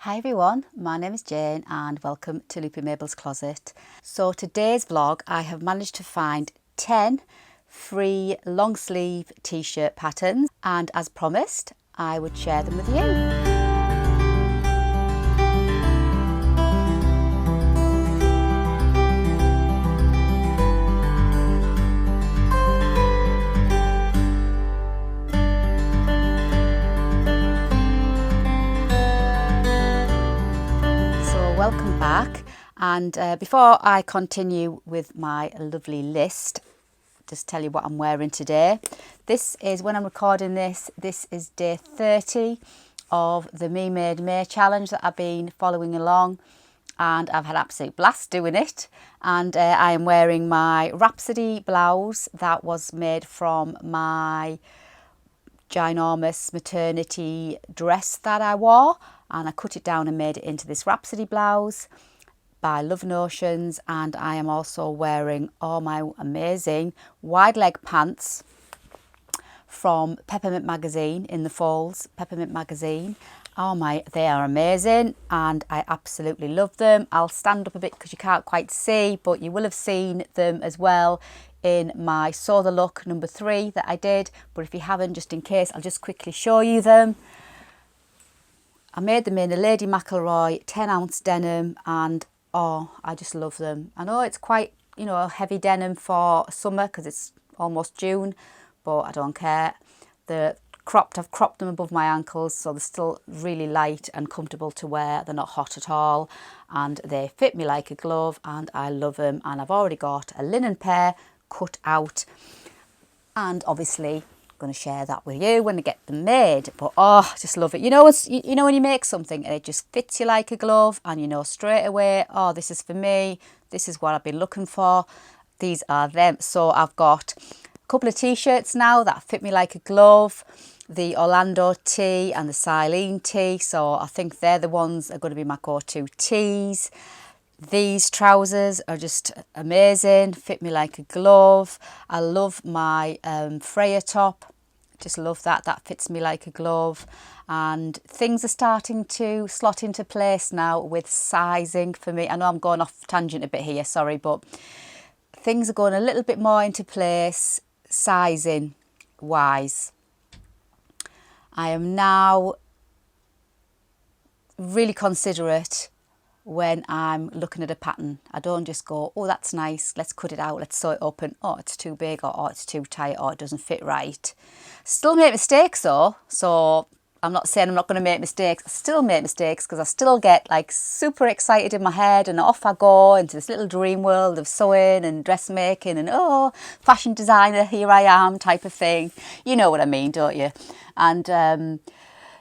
Hi everyone, my name is Jane and welcome to Loopy Mabel's Closet. So today's vlog I have managed to find 10 free long sleeve t-shirt patterns, and as promised I would share them with you. Welcome back, and before I continue with my lovely list, just tell you what I'm wearing today. This is, when I'm recording this is day 30 of the Me Made May challenge that I've been following along, and I've had absolute blast doing it. And I am wearing my Rhapsody blouse that was made from my ginormous maternity dress that I wore, and I cut it down and made it into this Rhapsody blouse by Love Notions. And I am also wearing all my amazing wide leg pants from Peppermint magazine in the Falls, Peppermint magazine. They are amazing and I absolutely love them. I'll stand up a bit because you can't quite see, but you will have seen them as well in my Sew the Look number 3 that I did. But if you haven't, just in case, I'll just quickly show you them. I made them in a Lady McElroy 10-ounce denim, and oh, I just love them. I know it's quite, heavy denim for summer because it's almost June, but I don't care. I've cropped them above my ankles, so they're still really light and comfortable to wear. They're not hot at all, and they fit me like a glove, and I love them. And I've already got a linen pair cut out, and obviously going to share that with you when I get them made. But oh, I just love it. You know when you make something and it just fits you like a glove, and you know straight away, oh, this is for me, this is what I've been looking for, these are them. So I've got a couple of t-shirts now that fit me like a glove, the Orlando tee and the Silene tee, so I think they're the ones that are going to be my go-to tees. These trousers are just amazing, fit me like a glove. I love my Freya top, just love that fits me like a glove. And things are starting to slot into place now with sizing for me. I know I'm going off tangent a bit here, sorry, but things are going a little bit more into place sizing wise. I am now really considerate when I'm looking at a pattern. I don't just go, oh, that's nice, let's cut it out, let's sew it up, and oh, it's too big, or oh, it's too tight, or it doesn't fit right. Still make mistakes though, so I'm not saying I'm not going to make mistakes. I still make mistakes because I still get like super excited in my head, and off I go into this little dream world of sewing and dressmaking and oh, fashion designer, here I am type of thing. You know what I mean, don't you? And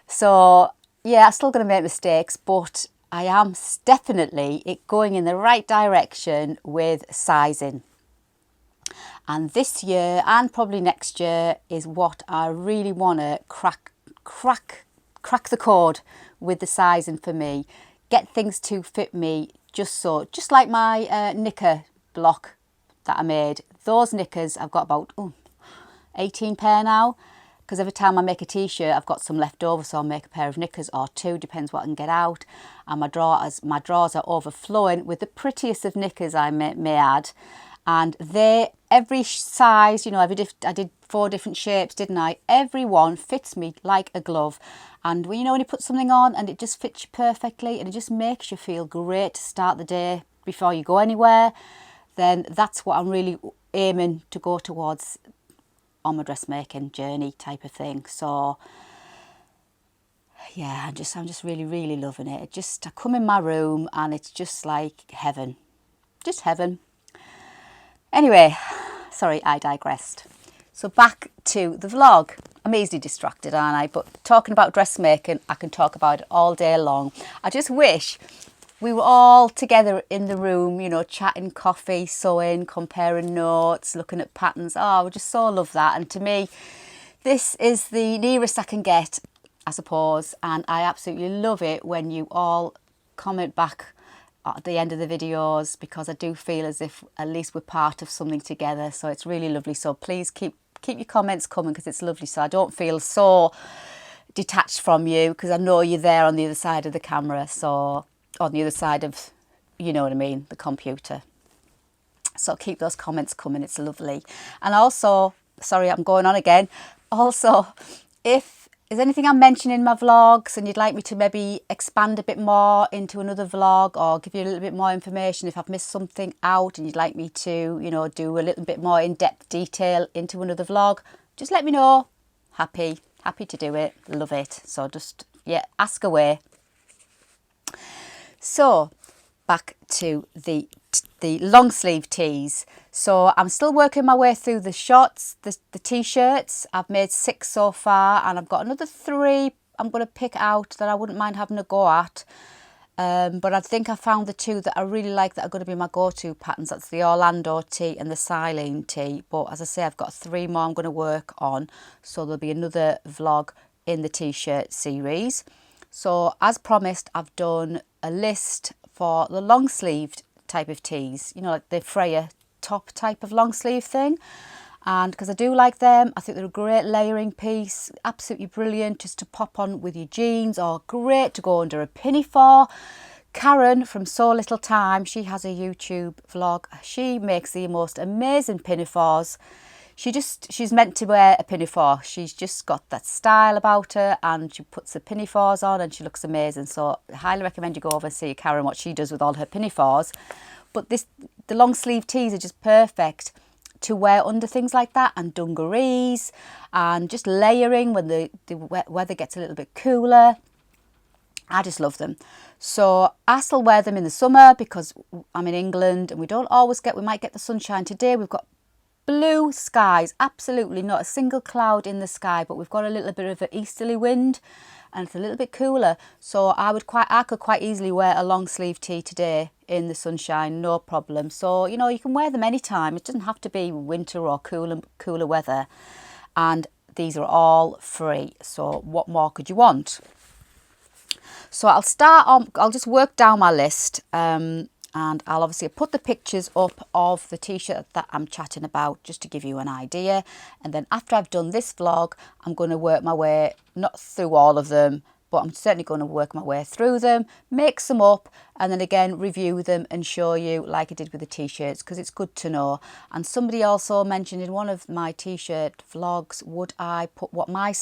so yeah, I'm still going to make mistakes, but I am definitely going in the right direction with sizing. And this year and probably next year is what I really want to crack the code with the sizing for me. Get things to fit me just like my knicker block that I made. Those knickers I've got about 18 pair now, because every time I make a t-shirt I've got some left over, so I'll make a pair of knickers or two, depends what I can get out. And my drawers are overflowing with the prettiest of knickers I may add. And every size, I did 4 different shapes, didn't I? Every one fits me like a glove. And when you put something on and it just fits you perfectly and it just makes you feel great to start the day before you go anywhere, then that's what I'm really aiming to go towards on my dressmaking journey type of thing. So yeah, I'm just really, really loving it. I come in my room and it's just like heaven, just heaven. Anyway, sorry, I digressed. So back to the vlog. I'm easily distracted, aren't I? But talking about dressmaking, I can talk about it all day long. I just wish we were all together in the room, chatting, coffee, sewing, comparing notes, looking at patterns. Oh, I would just so love that. And to me, this is the nearest I can get, I suppose. And I absolutely love it when you all comment back at the end of the videos, because I do feel as if at least we're part of something together. So it's really lovely. So please keep your comments coming, because it's lovely. So I don't feel so detached from you, because I know you're there on the other side of the camera, so on the other side of, you know what I mean, the computer. So keep those comments coming, it's lovely. And also, sorry, I'm going on again. Also, if there's anything I mention in my vlogs and you'd like me to maybe expand a bit more into another vlog, or give you a little bit more information, if I've missed something out and you'd like me to, you know, do a little bit more in-depth detail into another vlog, just let me know. Happy to do it, love it. So just, yeah, ask away. So back to the long sleeve tees. So I'm still working my way through the shots, the t-shirts. I've made 6 so far, and I've got another 3 I'm going to pick out that I wouldn't mind having a go at. But I think I found the 2 that I really like that are going to be my go-to patterns. That's the Orlando tee and the Silene tee. But as I say, I've got 3 more I'm going to work on. So there'll be another vlog in the t-shirt series. So as promised, I've done a list for the long sleeved type of tees, you know, like the Freya top type of long sleeve thing. And because I do like them, I think they're a great layering piece, absolutely brilliant just to pop on with your jeans, or great to go under a pinafore. Karen from So Little Time, she has a YouTube vlog. She makes the most amazing pinafores. She's meant to wear a pinafore. She's just got that style about her, and she puts the pinafores on and she looks amazing. So I highly recommend you go over and see Karen, what she does with all her pinafores. But the long sleeve tees are just perfect to wear under things like that, and dungarees, and just layering when the weather gets a little bit cooler. I just love them. So I still wear them in the summer because I'm in England and we might get the sunshine today. We've got blue skies, absolutely not a single cloud in the sky, but we've got a little bit of an easterly wind and it's a little bit cooler. So I could quite easily wear a long sleeve tee today in the sunshine, no problem. So, you know, you can wear them anytime. It doesn't have to be winter or cooler weather. And these are all free. So what more could you want? So I'll just work down my list, and I'll obviously put the pictures up of the t-shirt that I'm chatting about, just to give you an idea. And then after I've done this vlog, I'm going to work my way, not through all of them, but I'm certainly going to work my way through them, make some up, and then again review them and show you like I did with the t-shirts, because it's good to know. And somebody also mentioned in one of my t-shirt vlogs, would I put what my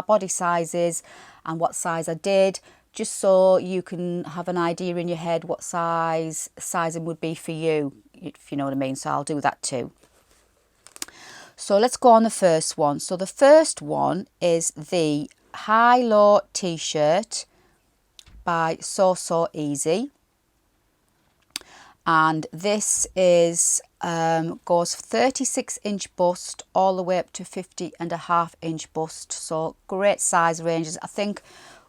body size is and what size I did, just so you can have an idea in your head what sizing would be for you, if you know what I mean. So I'll do that too. So let's go on the first one. So the first one is the high-low t-shirt by So Easy, and this is goes 36-inch bust all the way up to 50.5-inch bust. So great size ranges. I think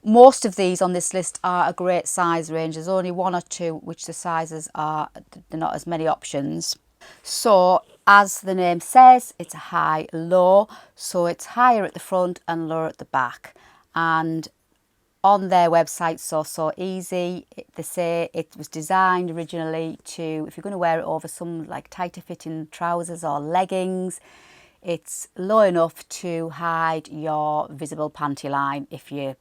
most of these on this list are a great size range. There's only 1 or 2 which the sizes are, they're not as many options. So as the name says, it's a high-low, so it's higher at the front and lower at the back. And on their website, So Easy, they say it was designed originally to, if you're going to wear it over some like tighter fitting trousers or leggings, it's low enough to hide your visible panty line if you're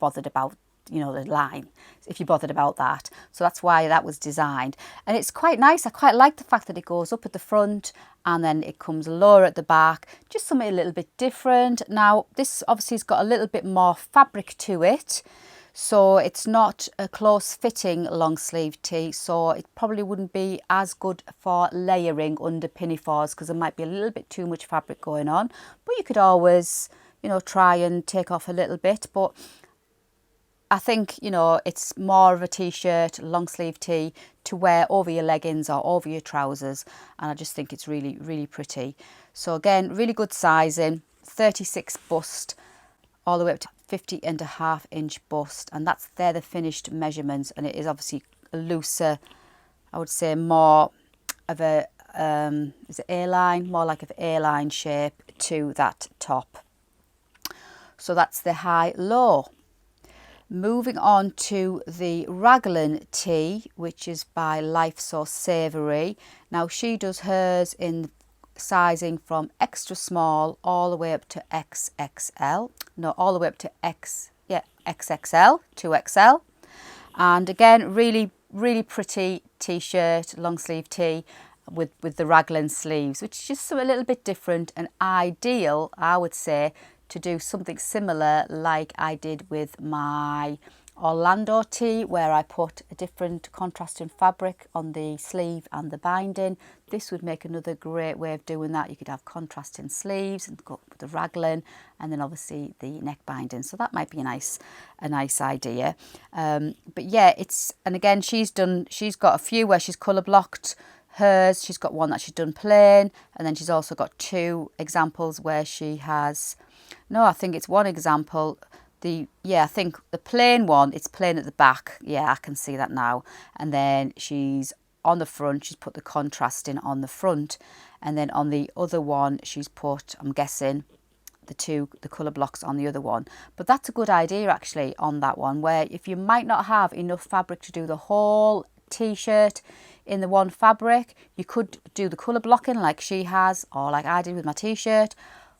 bothered about, you know, the line, if you're bothered about that. So that's why that was designed. And it's quite nice. I quite like the fact that it goes up at the front and then it comes lower at the back, just something a little bit different. Now, this obviously has got a little bit more fabric to it, so it's not a close fitting long sleeve tee, so it probably wouldn't be as good for layering under pinafores because there might be a little bit too much fabric going on. But you could always, you know, try and take off a little bit. But I think, you know, it's more of a t-shirt, long sleeve tee to wear over your leggings or over your trousers, and I just think it's really, really pretty. So again, really good sizing, 36 bust all the way up to 50.5-inch bust, and they're the finished measurements. And it is obviously a looser, I would say more of a is it A-line, more like an A-line shape to that top. So that's the high-low. Moving on to the Raglan Tea, which is by Life So Savoury. Now she does hers in sizing from extra small all the way up to XXL. No, all the way up to XXL, 2XL. And again, really pretty t-shirt, long sleeve tee with the raglan sleeves, which is just a little bit different and ideal, I would say, to do something similar like I did with my Orlando tee, where I put a different contrasting fabric on the sleeve and the binding. This would make another great way of doing that. You could have contrasting sleeves and go with the raglan, and then obviously the neck binding. So that might be a nice idea. But yeah, and again, she's got a few where she's colour blocked hers. She's got one that she's done plain, and then she's also got 2 examples where she has, no, I think it's one example. I think the plain one, it's plain at the back. Yeah, I can see that now. And then she's on the front, she's put the contrasting on the front. And then on the other one, she's put, I'm guessing, the colour blocks on the other one. But that's a good idea actually on that one, where if you might not have enough fabric to do the whole t-shirt in the one fabric, you could do the colour blocking like she has, or like I did with my t-shirt.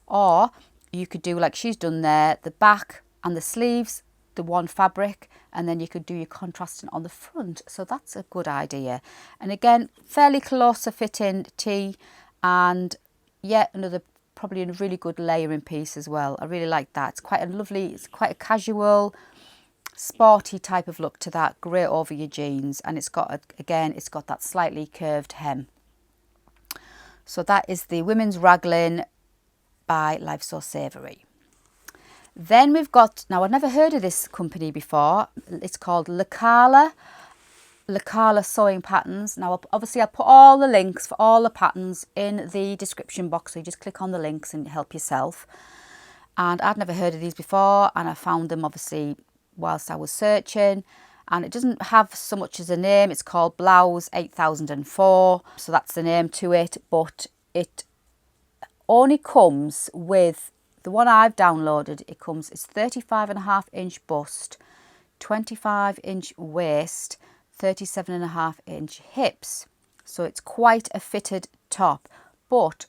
Or you could do like she's done there, the back and the sleeves, the one fabric, and then you could do your contrasting on the front. So that's a good idea. And again, fairly close fitting tee, and yet another probably a really good layering piece as well. I really like that. It's quite a casual, sporty type of look to that. Great over your jeans, and it's got that slightly curved hem. So that is the women's raglan by Life So Savoury. Then we've got, now I've never heard of this company before. It's called Low Sewing Patterns. Now obviously I put all the links for all the patterns in the description box, so you just click on the links and help yourself. And I'd never heard of these before, and I found them obviously whilst I was searching. And it doesn't have so much as a name. It's called Blouse 8004, so that's the name to it. But it only comes with the one I've downloaded. It's 35.5-inch bust, 25-inch waist, 37.5-inch hips. So it's quite a fitted top, but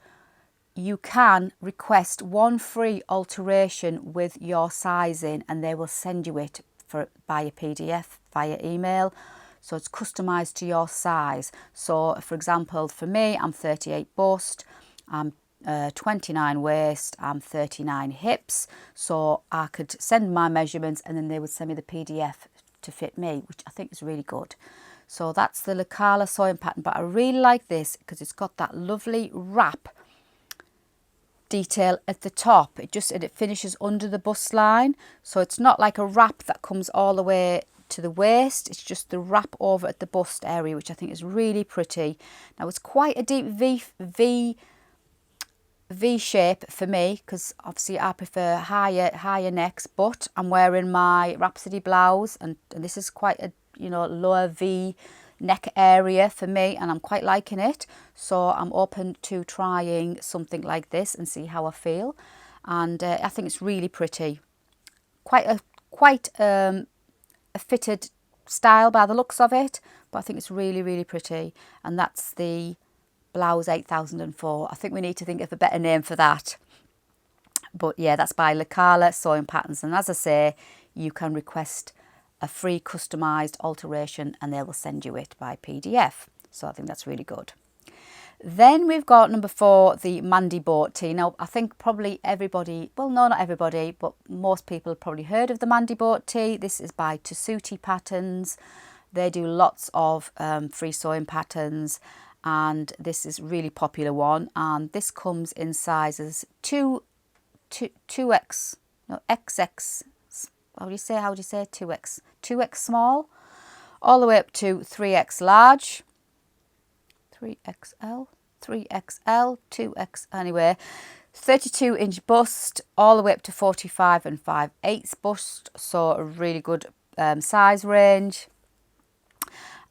you can request one free alteration with your sizing, and they will send you it by a PDF via email. So it's customized to your size. So for example, for me, I'm 38 bust, I'm 29 waist, I'm 39 hips. So I could send my measurements, and then they would send me the PDF to fit me, which I think is really good. So that's the Low sewing pattern. But I really like this because it's got that lovely wrap detail at the top. It finishes under the bust line, so it's not like a wrap that comes all the way to the waist. It's just the wrap over at the bust area, which I think is really pretty. Now it's quite a deep V shape for me, because obviously I prefer higher necks, but I'm wearing my Rhapsody blouse, and this is quite a lower V neck area for me, and I'm quite liking it. So I'm open to trying something like this and see how I feel. And I think it's really pretty. Quite a fitted style by the looks of it, but I think it's really pretty. And that's the Blouse 8004. I think we need to think of a better name for that. But yeah, that's by Low Sewing Patterns, and as I say, you can request a free customised alteration and they will send you it by PDF. So I think that's really good. Then we've got number 4, the Mandy Bought Tea. Now I think probably everybody, well no, not everybody, but most people have probably heard of the Mandy Bought Tea. This is by Tessuti Patterns. They do lots of free sewing patterns, and this is a really popular one. And this comes in sizes 2X, no, XX. How do you say 2X? 2X small, all the way up to 3X large, 3XL, 2X, anyway. 32-inch bust, all the way up to 45 and 5/8 bust, so a really good size range.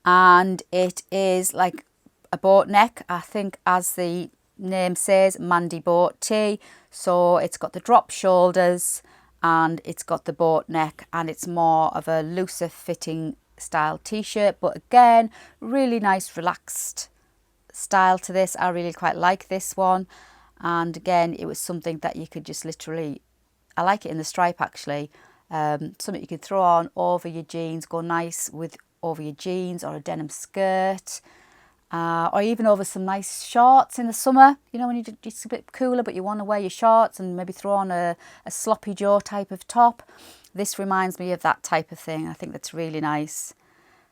And it is like a boat neck, I think, as the name says, Mandy Bought Tea. So it's got the drop shoulders, and it's got the boat neck, and it's more of a looser fitting style t-shirt, but again, really nice relaxed style to this. I really quite like this one. And again, it was something that you could just literally, I like it in the stripe actually. Something you could throw on over your jeans, go nice with over your jeans or a denim skirt. Or even over some nice shorts in the summer, you know, when it's a bit cooler but you want to wear your shorts and maybe throw on a sloppy Joe type of top. This reminds me of that type of thing. I think that's really nice.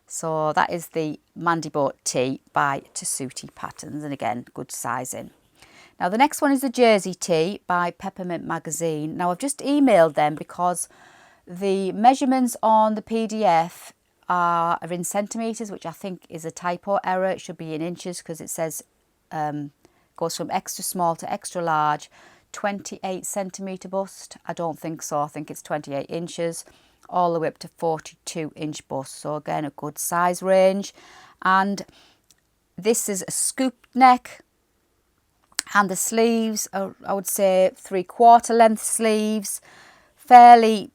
So that is the Mandy Bought Tea by Tessuti Patterns, and again, good sizing. Now the next one is the Jersey Tee by Peppermint Magazine. Now I've just emailed them because the measurements on the PDF are in centimetres, which I think is a typo error. It should be in inches because it says goes from extra small to extra large, 28 centimetre bust. I don't think so. I think it's 28 inches all the way up to 42 inch bust. So again, a good size range. And this is a scoop neck, and the sleeves are, I would say, 3/4 length sleeves, fairly,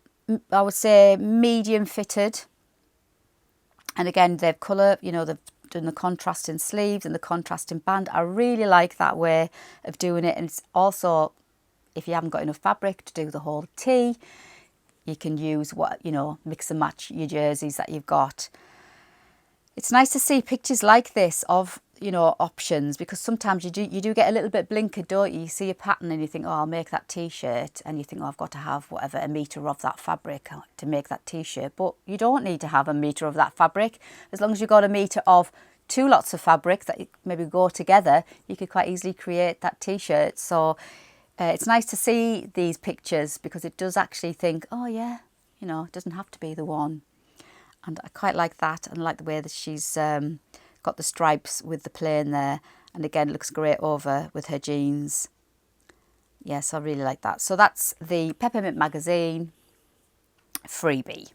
I would say, medium fitted. And again, they've colour, you know, they've done the contrasting sleeves and the contrasting band. I really like that way of doing it. And it's also, if you haven't got enough fabric to do the whole tee, you can use what, you know, mix and match your jerseys that you've got. It's nice to see pictures like this of, you know, options, because sometimes you do get a little bit blinkered, don't you? You see a pattern and you think, oh, I'll make that t-shirt, and you think, oh, I've got to have whatever, a metre of that fabric to make that t-shirt. But you don't need to have a metre of that fabric. As long as you've got a metre of 2 lots of fabric that maybe go together, you could quite easily create that t-shirt. So it's nice to see these pictures, because it does actually think, oh yeah, you know, it doesn't have to be the one. And I quite like that, and I like the way that she's got the stripes with the plain there. And again, it looks great over with her jeans. Yes, I really like that. So that's the Peppermint Magazine freebie.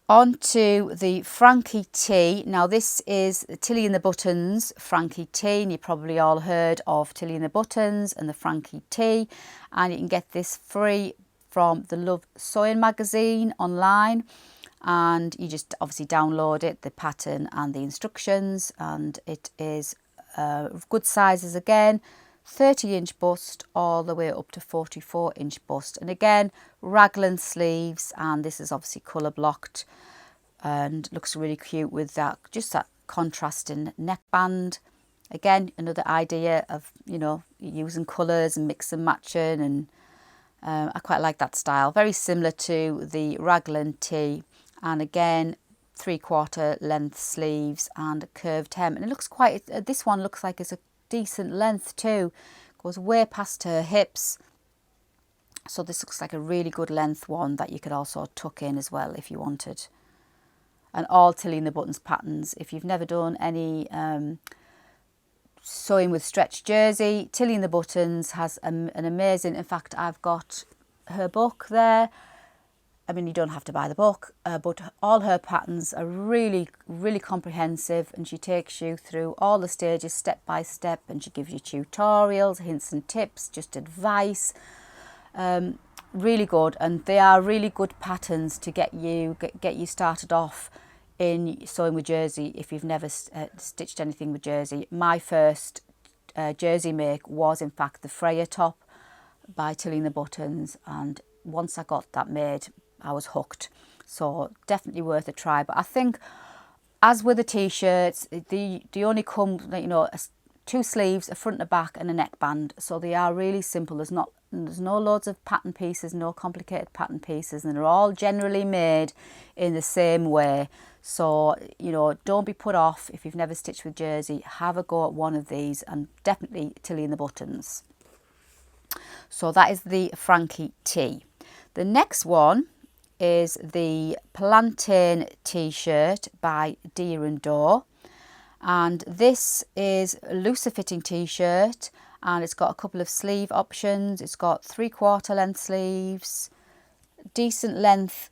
On to the Frankie Tea. Now this is Tilly and the Buttons Frankie Tea, and you probably all heard of Tilly and the Buttons and the Frankie Tea, and you can get this free from the Love Sewing magazine online. And you just obviously download it, the pattern and the instructions, and it is good sizes again, 30 inch bust all the way up to 44 inch bust. And again, raglan sleeves, and this is obviously colour blocked and looks really cute with that, just that contrasting neckband. Again, another idea of, you know, using colours and mix and matching, and I quite like that style. Very similar to the Raglan Tea. And again, 3/4 length sleeves and a curved hem. And it looks quite, this one looks like it's a decent length too. Goes way past her hips. So this looks like a really good length one that you could also tuck in as well if you wanted. And all Tilly and the Buttons patterns. If you've never done any sewing with stretch jersey, Tilly and the Buttons has an amazing, in fact, I've got her book there. I mean, you don't have to buy the book, but all her patterns are really, really comprehensive, and she takes you through all the stages step by step, and she gives you tutorials, hints and tips, just advice. Really good, and they are really good patterns to get you started off in sewing with jersey if you've never stitched anything with jersey. My first jersey make was in fact the Freya top by Tilly and the Buttons, and once I got that made, I was hooked. So definitely worth a try. But I think, as with the t-shirts, they only come, you know, 2 sleeves, a front and a back, and a neckband. So they are really simple. There's no loads of pattern pieces, no complicated pattern pieces, and they're all generally made in the same way. So, you know, don't be put off if you've never stitched with jersey. Have a go at one of these, and definitely Tilly and the Buttons. So that is the Frankie Tea. The next one is the Plantain t-shirt by Deer and Door, and this is a looser fitting t-shirt, and it's got a couple of sleeve options. It's got 3/4 length sleeves, decent length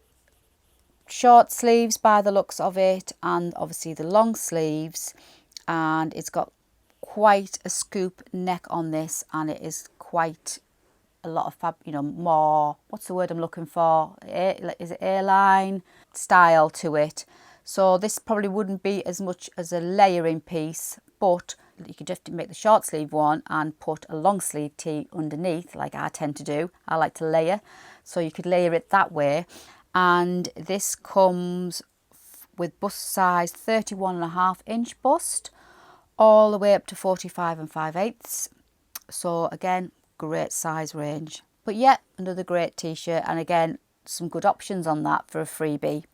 short sleeves by the looks of it, and obviously the long sleeves, and it's got quite a scoop neck on this, and it is quite a lot of fab, you know, more, what's the word I'm looking for? Is it A-line style to it. So this probably wouldn't be as much as a layering piece, but You could just make the short sleeve one and put a long sleeve tee underneath, like I tend to do. I like to layer, so you could layer it that way. And this comes with bust size 31.5-inch bust, all the way up to 45 5/8. So again, great size range. But yeah, another great t-shirt, and again, some good options on that for a freebie.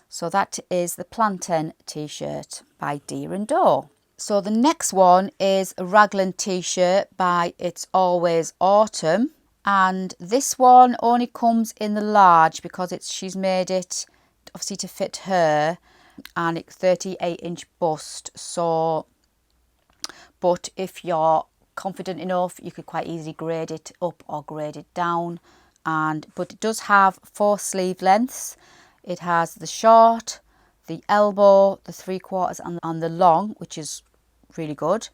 So that is the Plantain t-shirt by Deer and Door. So the next one is a Raglan t-shirt by It's Always Autumn. And this one only comes in the large because she's made it obviously to fit her, and it's 38-inch bust. So, but if you're confident enough, you could quite easily grade it up or grade it down. But it does have 4 sleeve lengths. It has the short, the elbow, the 3/4 and the long, which is really good.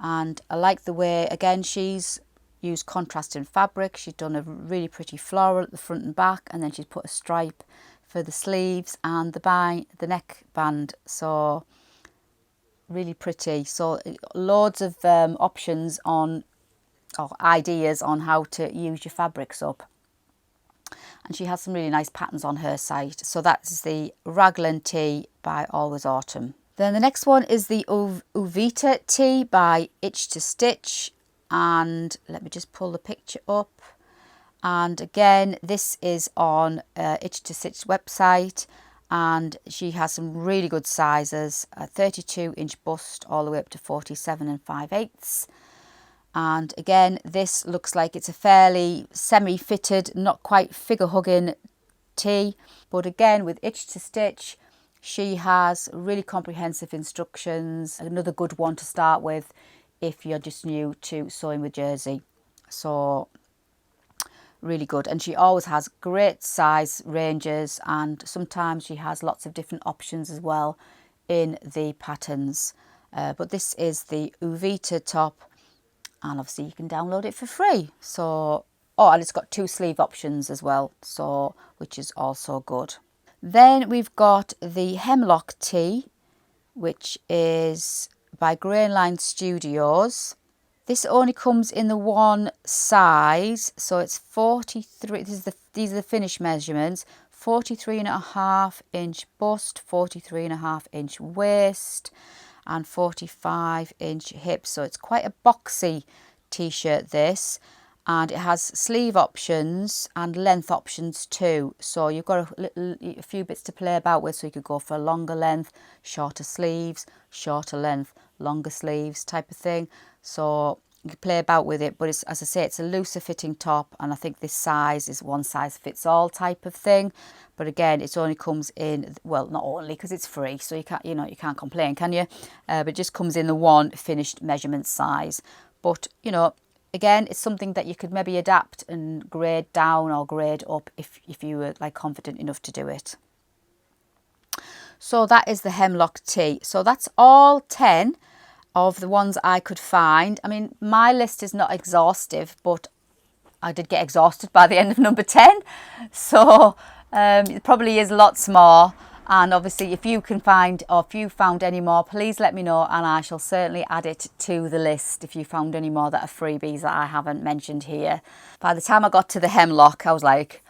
And I like the way, again, she's used contrasting fabric. She's done a really pretty floral at the front and back, and then she's put a stripe for the sleeves and the neck band. So really pretty. So loads of options on, or ideas on how to use your fabrics up. And she has some really nice patterns on her site. So that's the Raglan Tea by Always Autumn. Then the next one is the Uvita Tea by Itch to Stitch. And let me just pull the picture up. And again, this is on Itch to Stitch website. And she has some really good sizes. A 32-inch bust all the way up to 47 5/8. And again, this looks like it's a fairly semi-fitted, not quite figure-hugging tee. But again, with Itch to Stitch, she has really comprehensive instructions. Another good one to start with if you're just new to sewing with jersey. So really good. And she always has great size ranges, and sometimes she has lots of different options as well in the patterns. But this is the Uvita top. And obviously you can download it for free. So, and it's got 2 sleeve options as well, so which is also good. Then we've got the Hemlock Tea, which is by Grainline Studios. This only comes in the one size, so it's 43. These are the finished measurements: 43.5-inch bust, 43.5-inch waist, and 45-inch hips. So it's quite a boxy t-shirt this, and it has sleeve options and length options too. So you've got a few bits to play about with. So you could go for a longer length, shorter sleeves, shorter length, longer sleeves type of thing. So you can play about with it, but it's, as I say, it's a looser fitting top, and I think this size is one size fits all type of thing. But again, it only comes in, well, not only because it's free, so you can't complain, can you? But it just comes in the one finished measurement size. But again, it's something that you could maybe adapt and grade down or grade up if you were like confident enough to do it. So that is the Hemlock Tea. So that's all 10 of the ones I could find. I mean, my list is not exhaustive, but I did get exhausted by the end of number 10. So it probably is lots more. And obviously, if you can find, or if you found any more, please let me know, and I shall certainly add it to the list if you found any more that are freebies that I haven't mentioned here. By the time I got to the Hemlock, I was like,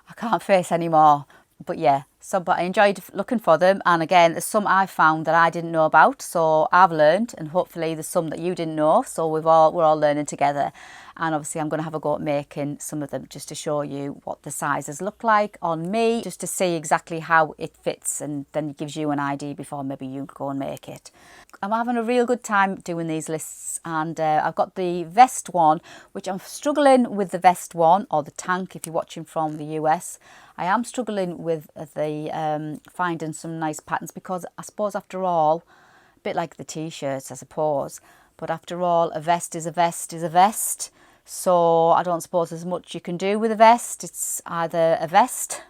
I can't face any more. But yeah, but I enjoyed looking for them. And again, there's some I found that I didn't know about, so I've learned, and hopefully there's some that you didn't know. So we're all learning together. And obviously I'm going to have a go at making some of them just to show you what the sizes look like on me, just to see exactly how it fits, and then it gives you an idea before maybe you go and make it. I'm having a real good time doing these lists, and I've got the vest one, which I'm struggling with the vest one, or the tank if you're watching from the US. I am struggling with the finding some nice patterns, because I suppose after all, a bit like the t-shirts I suppose, but after all, a vest is a vest is a vest. So I don't suppose there's much you can do with a vest. It's either a vest.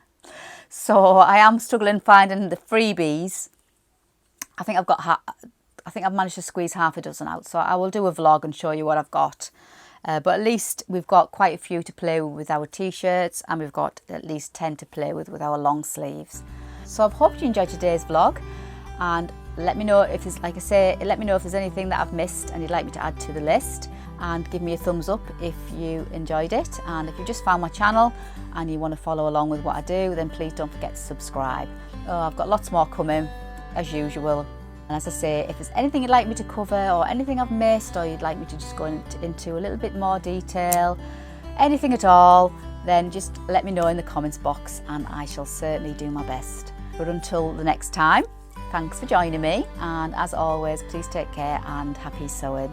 So I am struggling finding the freebies. I think I've managed to squeeze half a dozen out. So I will do a vlog and show you what I've got. But at least we've got quite a few to play with our t-shirts, and we've got at least 10 to play with our long sleeves. So I hope you enjoyed today's vlog, and let me know if there's, like I say, let me know if there's anything that I've missed and you'd like me to add to the list, and give me a thumbs up if you enjoyed it. And if you just found my channel and you want to follow along with what I do, then please don't forget to subscribe. Oh, I've got lots more coming as usual. And as I say, if there's anything you'd like me to cover or anything I've missed, or you'd like me to just go into a little bit more detail, anything at all, then just let me know in the comments box and I shall certainly do my best. But until the next time, thanks for joining me, and as always, please take care and happy sewing.